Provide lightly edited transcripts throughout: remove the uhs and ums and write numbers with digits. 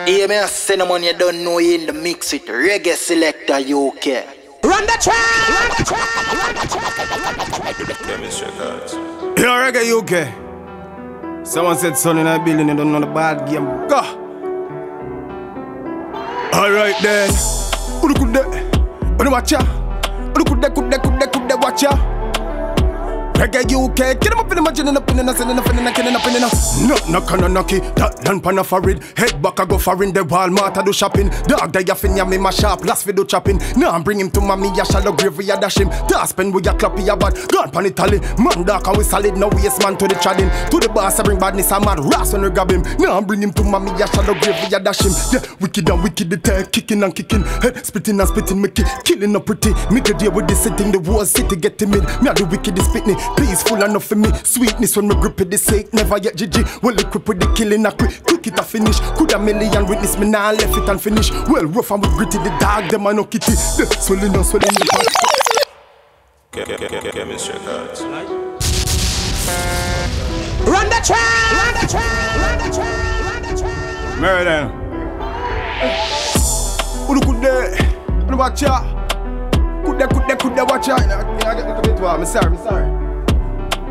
Hear me, cinnamon, you don't know you in the mix with Reggae Selecta UK. Run the track! Yo, Reggae UK. Someone said son in a building, you don't know the bad game. Go! Alright then. Who could that? When you watch ya? Who could that watch ya? Reggae UK, get them up in the margin and up in the sending up in the killing up in the knock on a knocky, that lamp on a forehead. Head back I go foreign, the Walmart I do shopping. Dog die off in ya me my shop, last video chopping. Now I'm bring him to mommy, ya shallow grave we ya dash him. Da spend with ya clappy ya bad, gone pan Italy. Man dark and we solid, no waste man to the chadding. To the boss I bring badness, I'm mad ras when we grab him. Now I'm bring him to mommy, ya shallow grave we ya dash him. Yeah, wicked and wicked the tail, kicking and kicking. Head spitting and spitting, make it, killing up pretty. Make a deal with this setting, the whole city get him in. Me a the wicked is spitting. Peaceful enough for me, sweetness when me grip it, the sake never yet GG. Well equipped with the killing a quick it a finish. Could a million witness me now left it and finish. Well rough and we gritty, the dog them a no kitty. Swelling and swelling the part. Run the track! Run the track! Run the track! Run the track! Murder. Who could they? Who watch ya? Could they watch ya? I get a bit warm, I'm sorry.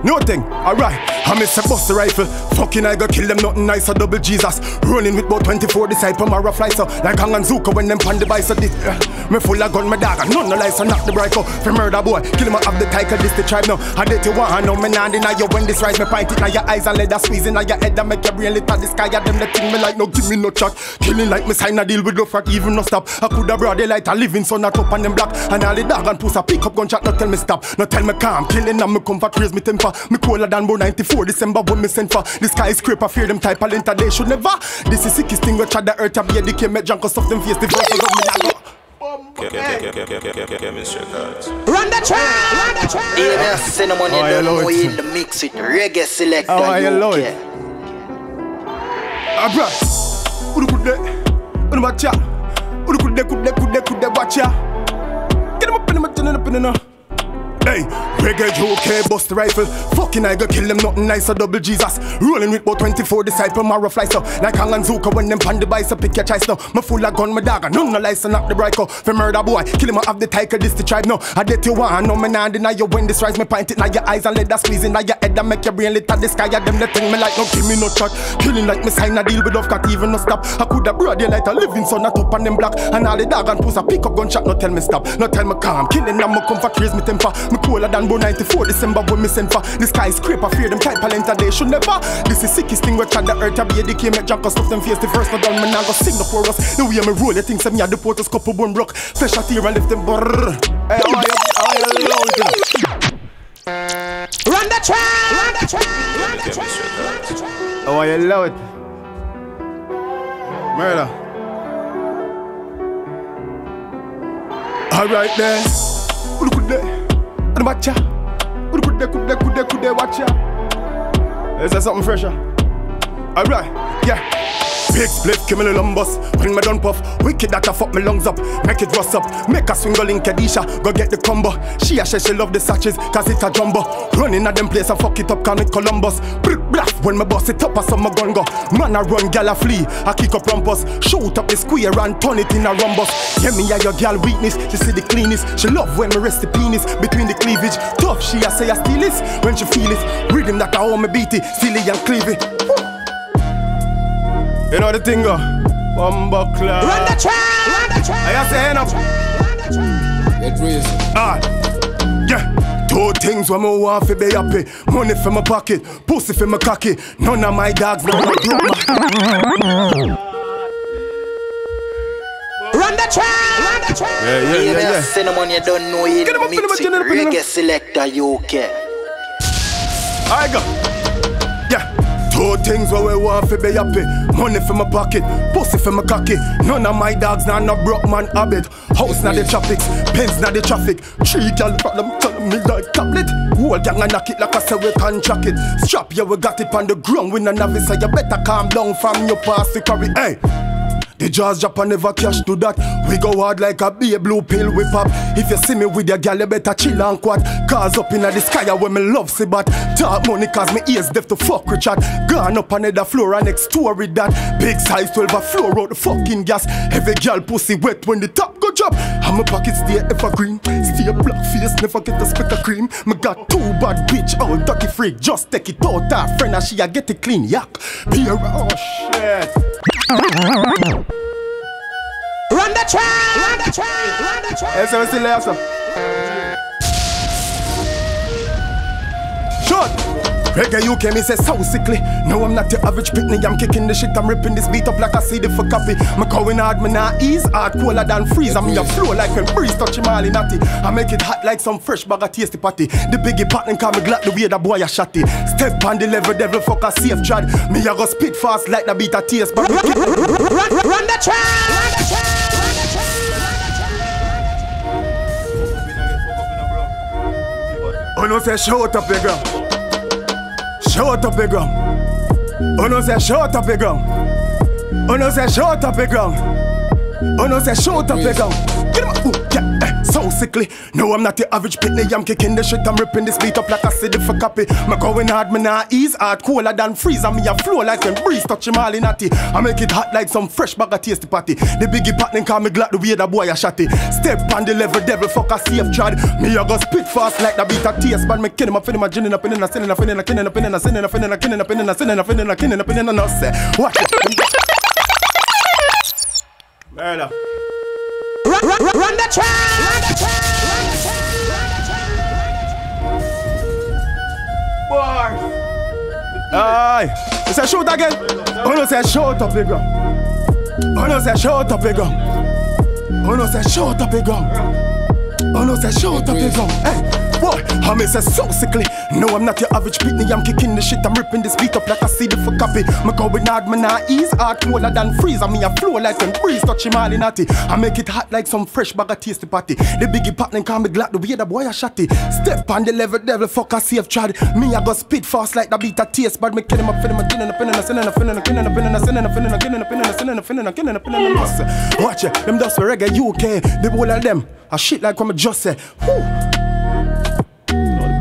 No thing, alright, I miss a bust the rifle. Fucking I go kill them, nothing nice, a double Jesus. Running with about 24 disciples, Mara fly so like Hang and Zuka when them pan the bice. Me full of gun, me dog, and none no lies, so knock the bright out. For murder boy, kill him up the title, this the tribe now. I did you want, I know me not deny you when this rise. Me point it now your eyes and let that squeeze in your head and make your brain lit at the sky. Them the thing me like, no give me no chat. Killing like me sign a deal with no frack, even no stop. I coulda brought the light, a living sun not up on them block. And all the dog and puss a pick up gunshot, no tell me stop. No tell me calm, killing and me comfort, raise me temper. Me cooler than about 94 December when me sent for the skyscraper, fear them type of length they should never. This is sickest thing we try the earth to be a decay, make junk stuff them face the verse of me. Run the track! Run the track! Hear me, cinnamon, you don't know you in the mix with Reggae Selecta UK. Bruh, who could they? Who watch ya? Who could they watch ya? Get him up in the margin and up in the hey, Reggae UK, bust the rifle. Fucking I go kill them, nothing nice, a double Jesus. Rolling with about 24 disciples, Mara fly so like Hang and Zuka when them pan the bice, pick your choice now. Me full of gun, my dog, and none no lies, so knock the bright out. For murder boy, kill him up the tiger, this the tribe now. I did you want, no me nah deny you when this rise. Me point it now your eyes and let that squeeze in now your head and make your brain lit at the sky. Them the thing me like, no give me no chat. Killing like me sign a deal with off cat, even no stop. I coulda brought the light, a living sun, not up on them block. And all the dog and puss a pick up gunshot, no tell me stop, no tell me calm. Killing and me comfort, raise me temper. Me cooler than about 94 December when me sent for the skyscraper, fear them type of length they should never. This is sickest thing we try the earth to be a decay, make junk stuff them face the first no done, me now go sing the chorus. The way me roll the things, me had the porters couple bone broke. Flesh a tear and lift them brrrr. Hey, how you run the track! Run the track! Run the track! How you love it? Murder. Alright then. Who could they? And watch ya. Who could they watch ya? Is there something fresher? Alright, yeah. Big split, give me the lumbus. When me done puff, wicked that I fuck me lungs up. Make it rust up, make a swingle in Kedisha. Go get the combo. She says she love the sachets, cause it's a jumbo. Running at them place, I fuck it up, call it Columbus. Blast when me bust it up, I saw my gun go. Man I run, gal I flee, I kick up rumpus. Shoot up the square and turn it in a rumbus. Yeah, me a your gal weakness, she see the cleanest. She love when me rest the penis between the cleavage. Tough, she a say I steal it, when she feel it. Rhythm that I hold me beat it, silly and cleavy. You know the thing go, Bumbuckler. Run the track! Run the track! I say hand up. Get raised. Yeah. Two things when me want fi be happy. Money for my pocket, pussy for my cocky. None of my dogs know my group. Run the track! Run the track! Yeah. Cinnamon, you don't know you in the mix with Reggae Selecta UK. I go. Yeah. Two things where we want fi be happy. Money for my pocket, pussy for my cocky. None of my dogs now no broke man habit. House na the tropics, Benz na the traffic. 3 gal problem telling me like tablet. Whole gang a knock it like I say we contract it. Strap yeah we got it on the ground. We no novice so you better calm down from your past to carry. Hey, The jaws drop and never cash to that. We go hard like a bee, blue pill we pop. If you see me with your gal, you better chill and quat. Cars up in the sky when me love see bat. Talk money cause me ears deaf to fuck with chat. Gone up another floor and next story that. Big size 12 a floor out the fucking gas. Every gal pussy wet when the top go drop. And my pockets stay evergreen. Stay black face, never get a speck of cream. Me got two bad bitch, all dirty freak. Just take it out, her friend and she a get it clean. Yak, beer, oh shit. Run the track, run the track, run the track. Yes, I'm still there, sir. Shut. Reggae UK, me say so sickly. No, I'm not your average picnic. I'm kicking the shit, I'm ripping this beat up like I see the for copy. Me going hard, me not ease. Hard, cooler than freeze. I'm in your flow like when breeze touch him all in natty. I make it hot like some fresh bag of tasty patty. The biggie partner call me glad the way the boy a shotty. Step on the level, devil fuck a safe trad. Me a go spit fast like the beat a taste. But run the track, run the track. Oh no, say shout up your girl. Shout up your ground. Oh no, say shout up your ground. Oh no, say shout up your ground. Oh no, say shout up your ground. Get him up, ooh, yeah, so sickly. No, I'm not your average pitney. I'm kicking the shit, I'm ripping this beat up like I said it for copy. Me going hard, me not ease. Hard, cooler than freeze. And me a flow like when breeze touch him all in natty. I make it hot like some fresh bag of tasty patty. The biggie partner call me glad the way the boy a shotty. Step on the level, devil fuck a safe trad. Me a go spit fast like the beat a taste. But me kill him up, feeling my gin up in a sinning up in a killing up in a sinning up in a killing up in a sinning up in a killing up in a no say. Watch it. Murder. Run the track, run the track. Bars. Aye. You say shoot again. Oh no, say shout up the ground. Oh no, say shout up the ground. Oh no, say shout up the ground. Oh no, say shout up the ground. Hey. Boy, I me say so sickly. No, I'm not your average pitney. I'm kicking the shit, I'm ripping this beat up like I see the for copy. Me going hard, me not ease. Hard, cooler than freeze. I me a flow like when breeze touch him all in natty. I make it hot like some fresh bag of tasty patty. The biggie partner call me glad the way the boy a shotty. Step on the level, devil fuck a safe trad. Me I go spit fast like the beat a taste. But me kill him up, feeling my gin and a pin and a sin and a fin and a kin and a pin and a sin and a fin and a kin and a pin and a sin and a fin and a kin and a pin and a watch it, them dust for Reggae UK. The whole of them a shit like what me just say.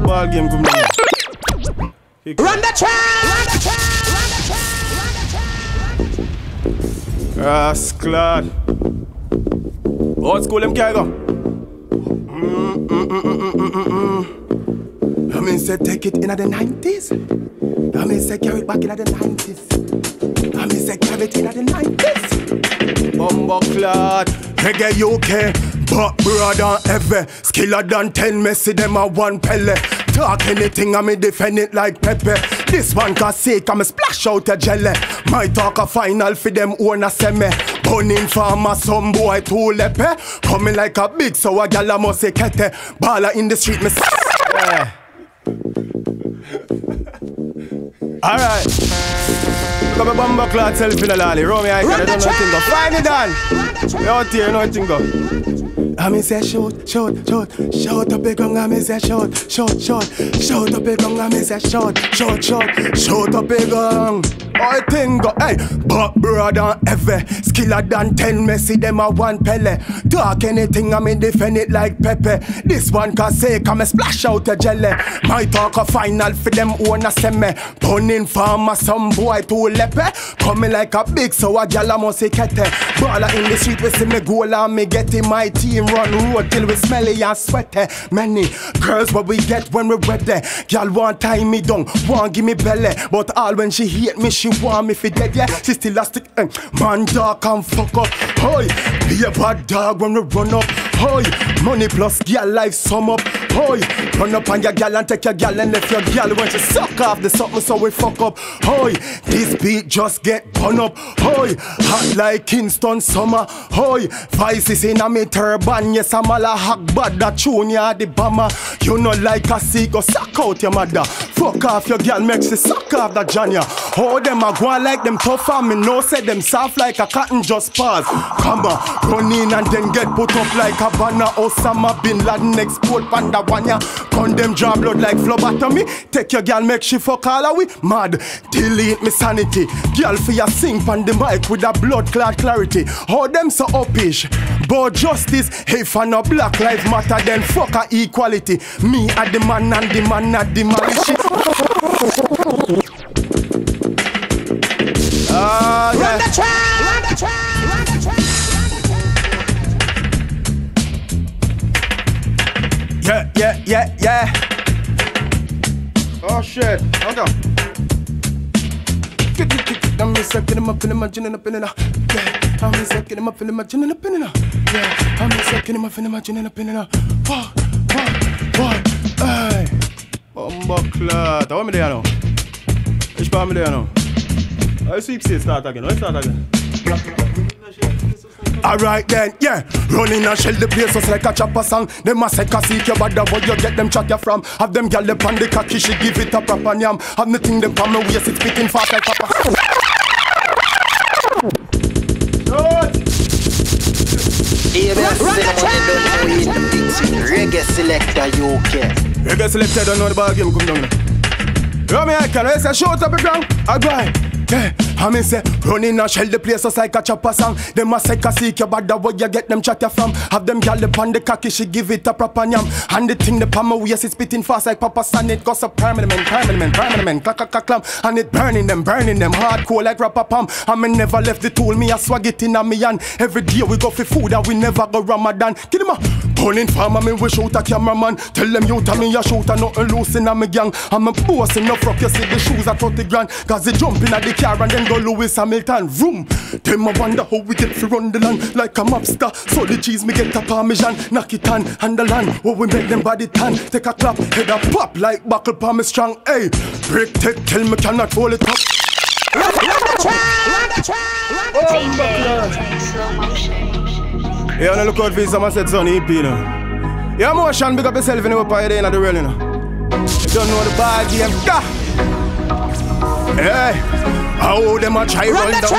Ball game come down. Run the track, run the track, run the track, run the track. Rascal. Old school them can't go. I mean say take it in the 90s. I mean say carry it back in the 90s. I mean say carry it in the 90s. Bumbo clot. Reggae UK. But brother ever. Skiller than 10 messy them a one pelle. Talk anything, I me defend it like Pepe. This one Kacique, I me splash out a jelly. My talk a final for them own a semi. Burning farmer, some boy too lepe. Coming like a big so a gal a must say kete. Baller in the street, me yeah. Alright. Come a bumbo clot self in a lolly. Romy I don't know nothing go. Find it on. You out here, nothing go. I me say shoot, shoot, shoot, shout up a gun. I me say shoot, shoot, shoot, shout up a gun. I me say shoot, shoot, shoot, shout up a gun. All thing go, hey, but brother ever skiller than 10 messy them a one pelle. Talk anything I me defend it like Pepe. This one Kacique I me splash out a jelly. My talk a final for them own a semi. Burning farmer some boy too lepe. Coming like a big so a gal a must say kete. Baller in the street we see me goal and me get in my team. Run road till we smelly and sweaty. Many girls what we get when we ready. Y'all want tie me down, want give me belly. But all when she hate me, she want me fi dead, yeah. She still a stick, man dog and fuck up. Hoy, be a bad dog when we run up. Hoy, money plus girl life sum up. Hoy, run up on your gal and take your gal and left your gal when she suck off the something so we fuck up. Hoy, this beat just get bun up. Hoy, hot like Kingston summer. Hoy, vices in a me turban. Yes, I'm all a hack bad that tune ya the bomber. You know like a Kacique, go suck out your mother. Fuck off your girl, makes you suck off that Janya. How them a go like them tough and me no say them soft like a cotton, just pause. Come on, run in and then get put up like a banner. Osama Bin Laden explode panda wanya. Condemn draw blood like phlebotomy. Take your girl, make she fuck all of we. Mad, delete me sanity. Girl for ya sing pan the mic with a blood clot clarity. How them so uppish, but justice. If I no black life matter, then fuck a equality. Me a the man and the man at the man. Yeah. Run the track, run the track, run the track, run the track. Yeah. Oh shit, hold on. I'm second him up in my gin and up in it. Yeah, I'm second him up in my gin and up in it. Yeah, I'm second him up in my gin and up in it. What? Hey. Bumbleclad. How am I there now? Which part am I there now? I sweepstakes start again. Let's start again. Alright then, yeah. Running and shell the place just like a chopper song. Them a say Kacique, your bad boy, you get them chat you from. Have them gal up on the cocky, she give it a proper yam. Have the thing them from my waist, it's spitting fast like papa. Reggae Selecta UK. Reggae Selecta don't know the ball game, come down now. You me I can say shout up the ground, I go. Yeah, I mean say running and shell the place just like a chopper song. Them a say Kacique, your bad boy, you get them chat you from. Have them gal up on the cocky, she give it a proper yam. And the thing the palm of waist is spitting fast like papa sun. It goes up permanent, clack, and it burning them hardcore like rapper pam. And me never left the tool, me a swag it in a me hand. Every day we go for food and we never go Ramadan. Get him a turning farmer, me we shoot a cameraman. Tell them you tell me you shoot a nothing loose in a me gang. I'm a boss enough rock, you see the shoes at 30 grand. Cause they jump in at the car and then go Lewis Hamilton. Vroom. Them a wonder how we get to run the land like a mobster. So the cheese me get a parmesan. Knock it on and the land where we make them body tan. Take a clap, head a pop like buckle palm is strong. Hey, break take, tell me cannot hold it up. Run the track. Take slow motion. Yeah, I look out for someone said son EP now. Yeah, motion, big up yourself in the pie day in the real, you know. You don't know the bad game. Hey, how them a try run down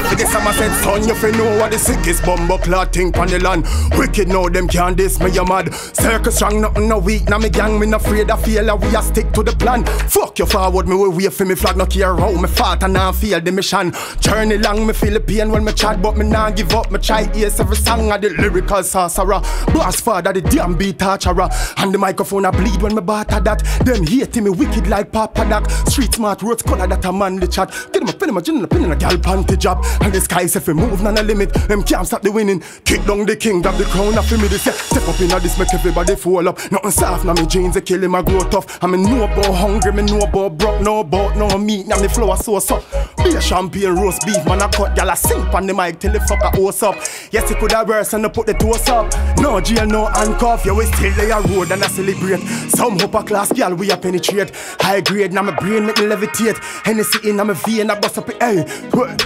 with this summer said son, you fi know what the sickest bumbleclad thing pon the land. Wicked know them can't diss me, you mad. Circus strong, nothing no weak, now me gang, me no afraid of failure, we a stick to the plan. Fuck you forward, me will wait for me flag, no care how me fought and now feel the mission. Journey long, me feel the pain when me chat, but me nah give up, me try ears every song of the lyrical sorcerer. Boss father, the damn beat torturer, and the microphone a bleed when me batter that. Them hating me wicked like Papa Doc. Street smart, rose color that a man the chat. Get him up in a gal panty job. And the sky say fi move, none a limit. Them can't stop the winning. Kick down the king, grab the crown off me this. Yeah, step up in a this, make everybody fall up. Nothing soft, now me jeans, they kill him, I grow tough. I me know about hungry, me know about broke, know about no meat, now me flow so up. Be a champagne roast beef, man I cut, gal I sing on the mic till the fuck a horse up. Yes, it could have worse and I put the toast up. No jail, no handcuff, yeah we still lay a road and I celebrate. Some upper class gal we a penetrate. High grade, now my brain make me levitate. Hennessy in, now my vein, I bust up it, hey.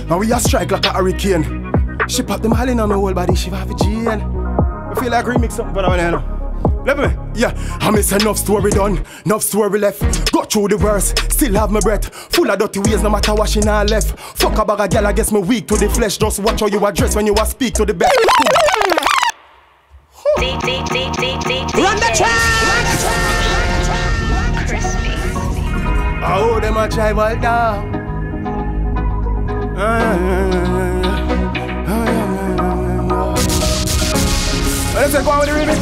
Now we a strike like a hurricane. She pop them all in on my whole body, she have a gene. I feel like remix something for that one, you know. Let me, yeah, I miss enough story done, enough story left. Go through the verse, still have my breath. Full of dirty ways, no matter what she not left. Fuck a bag of gal, I guess me weak to the flesh. Just watch how you address when you a speak to the best. Run the track. Crispy. Oh, them a try well down. Let's go on with the remix.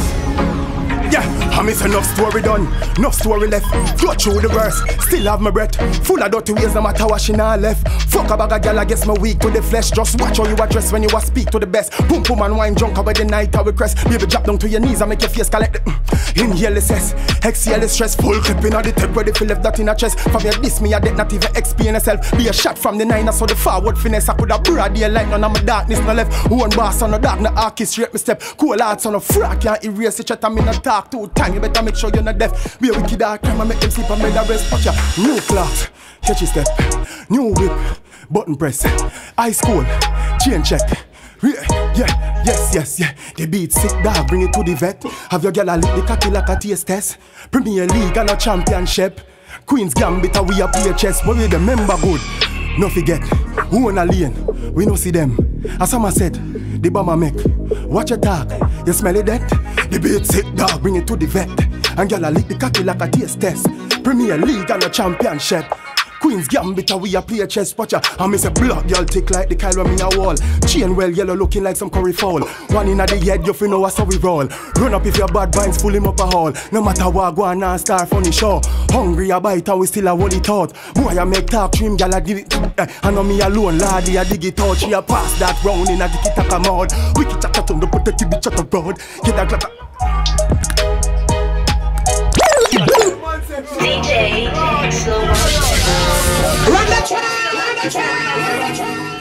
Yeah, I miss enough story done, enough story left. Go through the verse, still have my breath. Full of dirty ways, no matter what she not left. Fuck a bag of gal, I guess my weak to the flesh. Just watch how you address when you a speak to the best. Boom, boom and wine drunk over the night, I will crest. Baby, drop down to your knees and make your face collect the inhale the cess, exhale the stress. Full clipping on the tape, ready for left that in a chest. From your diss me, I did not even explain yourself. Be a shot from the nine, I saw the forward finesse. I could have broad daylight, none of my darkness, no left. One boss on the dark, no arcade, straight me step. Cool hearts on a frack, can't erase the chat, I'm in a talk too time. You better make sure you're not deaf. Be a wicked dark crime, I make them sleep and make the rest. Watch ya, new cloth, catch your step. New whip, button press. Ice cold, chain check. Yeah, yes. The beat sick dog, bring it to the vet. Have your girl a lick the cocky like a taste test. Premier League and a championship. Queen's Gambit, we a play chess, but we the member good. No forget, who on a lane, we no see them. As Sama said, the bomber make. Watch your talk, you smell it that? The beat sick dog, bring it to the vet. And y'all lick the cocky like a taste test. Premier League and a championship. Queen's Gambit, we a play chess watcher. I miss a blood, y'all tick like the Kyle when me a wall. Chain well yellow looking like some curry fowl. One in the head, you feel know how we roll. Run up if your bad vines, full him up a hall. No matter what, go on and star funny show. Hungry a bite and we still a holy thought. Boy I make talk, trim, y'all a give it. I know me alone, laddie, I dig it out. She a pass that round in a dicky taka mode. Wicked chaka tongue, the put the tibby chata road. Get a glata. DJ, slow motion. Run the track, run the track, run the track.